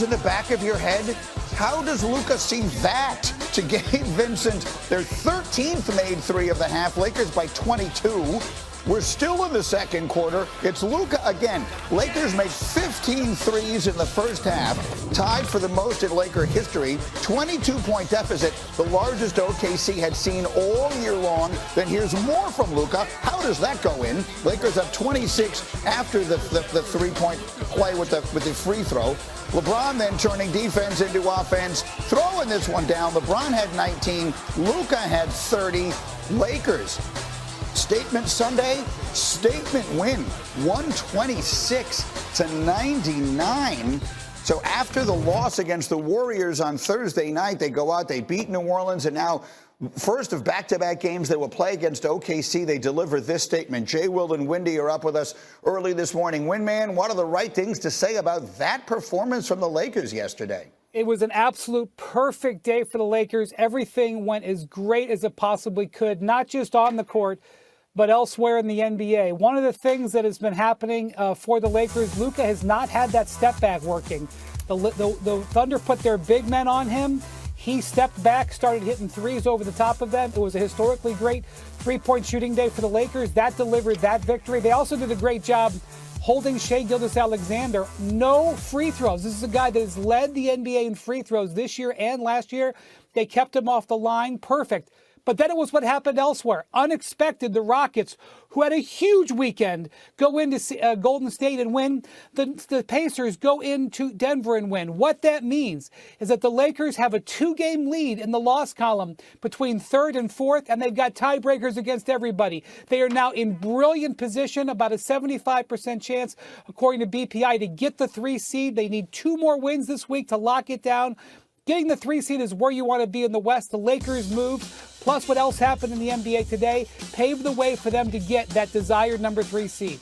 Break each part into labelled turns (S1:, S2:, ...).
S1: in the back of your head? How does Luka see that to Gabe Vincent? Their 13th made three of the half. Lakers by 22. We're still in the second quarter. It's Luka again. Lakers made 15 threes in the first half, tied for the most in Laker history. 22-point deficit, the largest OKC had seen all year long. Then here's more from Luka. How does that go in? Lakers up 26 after the three-point play with the free throw. LeBron then turning defense into offense, throwing this one down. LeBron had 19. Luka had 30. Lakers. Statement Sunday, statement win, 126-99. So after the loss against the Warriors on Thursday night, they go out, they beat New Orleans, and now first of back-to-back games they will play against OKC, they deliver this statement. Jay, Will, and Windy are up with us early this morning. Windman, what are the right things to say about that performance from the Lakers yesterday?
S2: It was an absolute perfect day for the Lakers. Everything went as great as it possibly could, not just on the court, but elsewhere in the NBA. One of the things that has been happening for the Lakers, Luka has not had that step back working. The Thunder put their big men on him. He stepped back, started hitting threes over the top of them. It was a historically great three-point shooting day for the Lakers. That delivered that victory. They also did a great job holding Shai Gilgeous-Alexander. No free throws. This is a guy that has led the NBA in free throws this year and last year. They kept him off the line. Perfect. But then it was what happened elsewhere. Unexpected, the Rockets, who had a huge weekend, go into Golden State and win. The Pacers go into Denver and win. What that means is that the Lakers have a 2-game lead in the loss column between third and fourth, and they've got tiebreakers against everybody. They are now in brilliant position, about a 75% chance, according to BPI, to get the 3 seed. They need 2 more wins this week to lock it down. Getting the 3 seed is where you want to be in the West. The Lakers move, plus what else happened in the NBA today, paved the way for them to get that desired number 3 seed.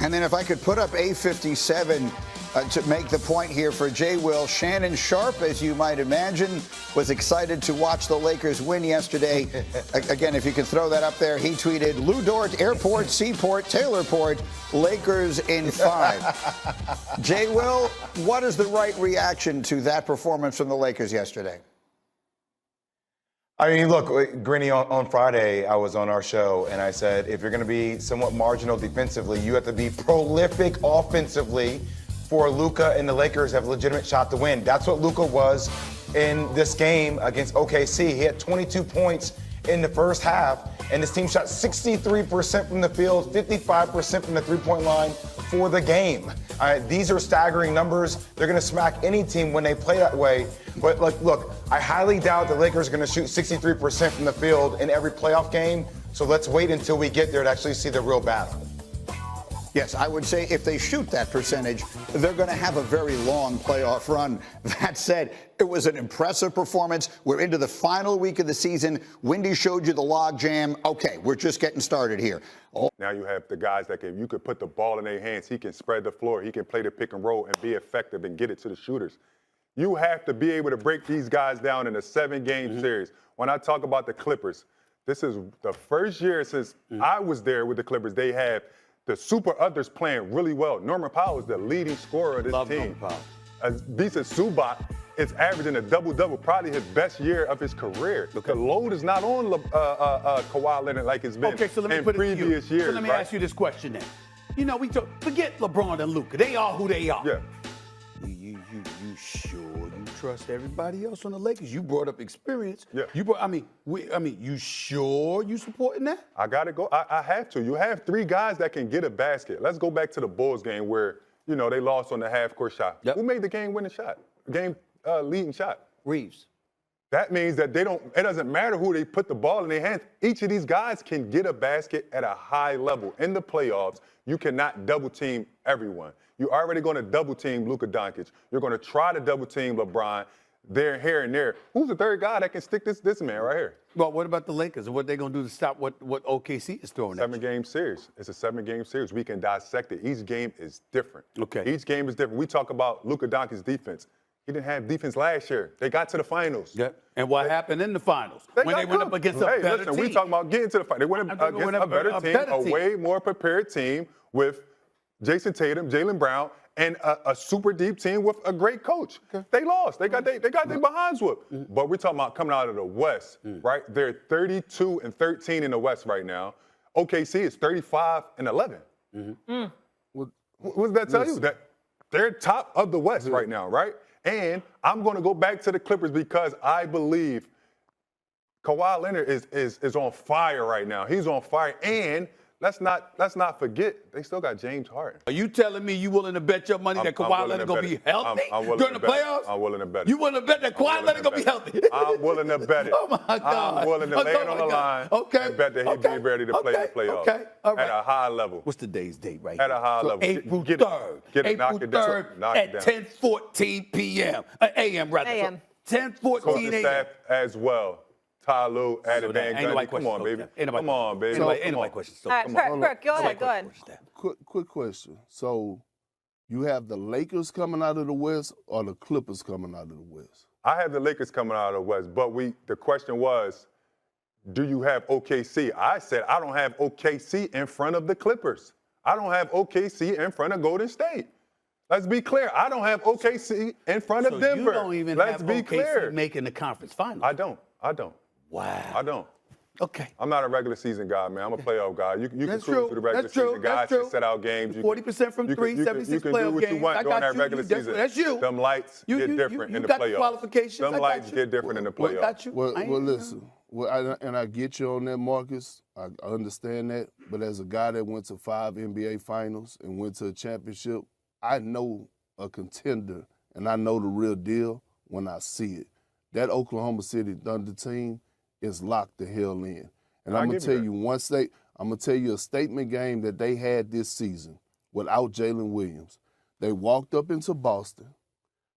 S1: And then if I could put up A57 to make the point here for Jay Will, Shannon Sharpe, as you might imagine, was excited to watch the Lakers win yesterday. Again, if you could throw that up there, he tweeted, Lou Dort, Airport, Seaport, Taylorport, Lakers in 5. Jay Will, what is the right reaction to that performance from the Lakers yesterday?
S3: I mean, look, Grinny, on Friday, I was on our show, and I said, if you're going to be somewhat marginal defensively, you have to be prolific offensively for Luka and the Lakers have a legitimate shot to win. That's what Luka was in this game against OKC. He had 22 points in the first half, and his team shot 63% from the field, 55% from the three-point line for the game. These are staggering numbers. They're going to smack any team when they play that way. But look, I highly doubt the Lakers are going to shoot 63% from the field in every playoff game. So let's wait until we get there to actually see the real battle.
S1: Yes, I would say if they shoot that percentage, they're going to have a very long playoff run. That said, it was an impressive performance. We're into the final week of the season. Windy showed you the log jam. Okay, we're just getting started here.
S4: Now you have the guys that you could put the ball in their hands. He can spread the floor. He can play the pick and roll and be effective and get it to the shooters. You have to be able to break these guys down in a 7-game series. When I talk about the Clippers, this is the first year since I was there with the Clippers. They have the super others playing really well. Norman Powell is the leading scorer of this team. Bisa Zubac is averaging a double-double, probably his best year of his career. Okay. The load is not on Kawhi Leonard like it's been in previous years.
S5: So let me ask you this question then. You know, forget LeBron and Luka. They are who they are.
S4: Yeah.
S5: You sure you trust everybody else on the Lakers? You brought up experience.
S4: Yeah.
S5: You sure you supporting that?
S4: I gotta go. I have to. You have 3 guys that can get a basket. Let's go back to the Bulls game where, you know, they lost on the half-court shot.
S5: Yep.
S4: Who made the game-winning shot? Leading shot?
S5: Reaves.
S4: That means that it doesn't matter who they put the ball in their hands. Each of these guys can get a basket at a high level. In the playoffs, you cannot double-team everyone. You're already going to double-team Luka Doncic. You're going to try to double-team LeBron there, here, and there. Who's the third guy that can stick this man right here?
S5: Well, what about the Lakers? What are they going to do to stop what OKC is throwing at you?
S4: 7-game series. It's a 7-game series. We can dissect it. Each game is different.
S5: Okay.
S4: Each game is different. We talk about Luka Doncic's defense. He didn't have defense last year. They got to the finals.
S5: Yeah. And what happened in the finals? When they went up against a better team.
S4: We talking about getting to the finals. They went up against a better team, a way more prepared team with Jason Tatum, Jaylen Brown, and a super deep team with a great coach. They lost. They got their behinds whooped. But we're talking about coming out of the West, right? They're 32-13 in the West right now. OKC is 35-11. What does that tell you? That they're top of the West right now, right? And I'm going to go back to the Clippers because I believe Kawhi Leonard is on fire right now. He's on fire, and let's not forget they still got James Harden.
S5: Are you telling me you willing to bet your money that Kawhi Leonard gonna be healthy during the playoffs?
S4: I'm willing to bet it.
S5: You willing to bet that Kawhi Leonard gonna be healthy?
S4: I'm willing to bet it.
S5: Oh my God!
S4: I'm willing to lay it on the line and bet that he'll be ready to play in the playoffs at a high level.
S5: What's today's date right
S4: At a high level.
S5: April 3rd. April 3rd at 10:14 p.m. A.m. rather.
S6: A.m.
S5: 10:14
S4: a.m. as well. Ty Lue, added Van Gundy. Come on, baby. Come on, baby.
S5: Ain't nobody question.
S6: All right, Perk, go ahead.
S7: Quick question. So, you have the Lakers coming out of the West or the Clippers coming out of the West?
S4: I have the Lakers coming out of the West, but the question was, do you have OKC? I said I don't have OKC in front of the Clippers. I don't have OKC in front of Golden State. Let's be clear. I don't have OKC in front of Denver.
S5: You don't even have OKC making the conference final.
S4: I don't.
S5: Wow.
S4: I don't.
S5: Okay.
S4: I'm not a regular season guy, man. I'm a playoff guy. You can
S5: That's
S4: cruise
S5: true.
S4: through the regular
S5: That's true.
S4: season. Guys
S5: That's true.
S4: can set out games.
S5: 40% from three, 76
S4: you can
S5: playoff
S4: do what you
S5: games.
S4: want
S5: I
S4: during
S5: got
S4: that
S5: you.
S4: regular season.
S5: That's you.
S4: Them lights get different in the
S5: got
S4: playoffs.
S5: Qualifications.
S4: Them lights get different in the playoffs.
S5: I got you.
S7: Well, listen. I get you on that, Marcus. I understand that. But as a guy that went to 5 NBA finals and went to a championship, I know a contender and I know the real deal when I see it. That Oklahoma City Thunder team is locked the hell in. And I'm going to tell you I'm going to tell you a statement game that they had this season without Jalen Williams. They walked up into Boston.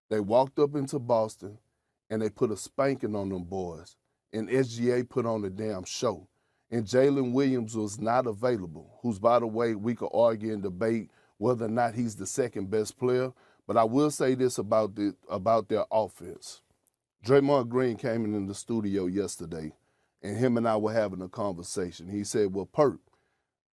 S7: And they put a spanking on them boys. And SGA put on a damn show. And Jalen Williams was not available, who's, by the way, we could argue and debate whether or not he's the second best player. But I will say this about their offense. Draymond Green came in the studio yesterday, and him and I were having a conversation. He said, well, Perk,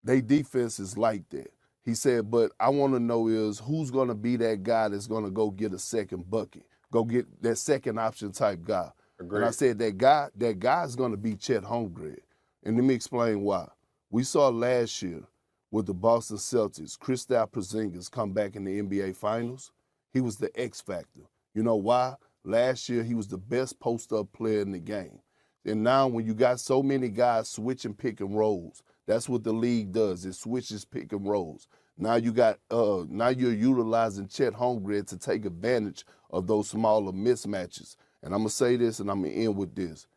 S7: they defense is like that. He said, but I want to know is who's going to be that guy that's going to go get a second bucket, go get that second option type guy. Agreed. And I said, that guy's going to be Chet Holmgren. And let me explain why. We saw last year with the Boston Celtics, Kristaps Porzingis come back in the NBA Finals. He was the X factor. You know why? Last year, he was the best post-up player in the game. And now when you got so many guys switching pick and rolls, that's what the league does. It switches pick and rolls. Now now you're utilizing Chet Holmgren to take advantage of those smaller mismatches. And I'm going to say this, and I'm going to end with this.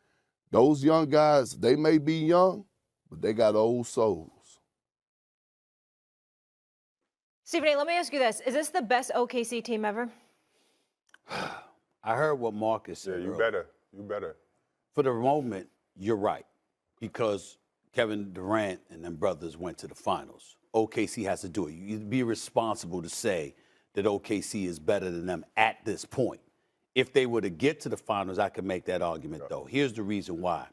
S7: Those young guys, they may be young, but they got old souls.
S6: Stephen A., let me ask you this. Is this the best OKC team ever?
S5: I heard what Marcus said.
S4: Yeah, you better.
S5: For the moment, you're right, because Kevin Durant and them brothers went to the finals. OKC has to do it. You'd be responsible to say that OKC is better than them at this point. If they were to get to the finals, I could make that argument, though. Here's the reason why.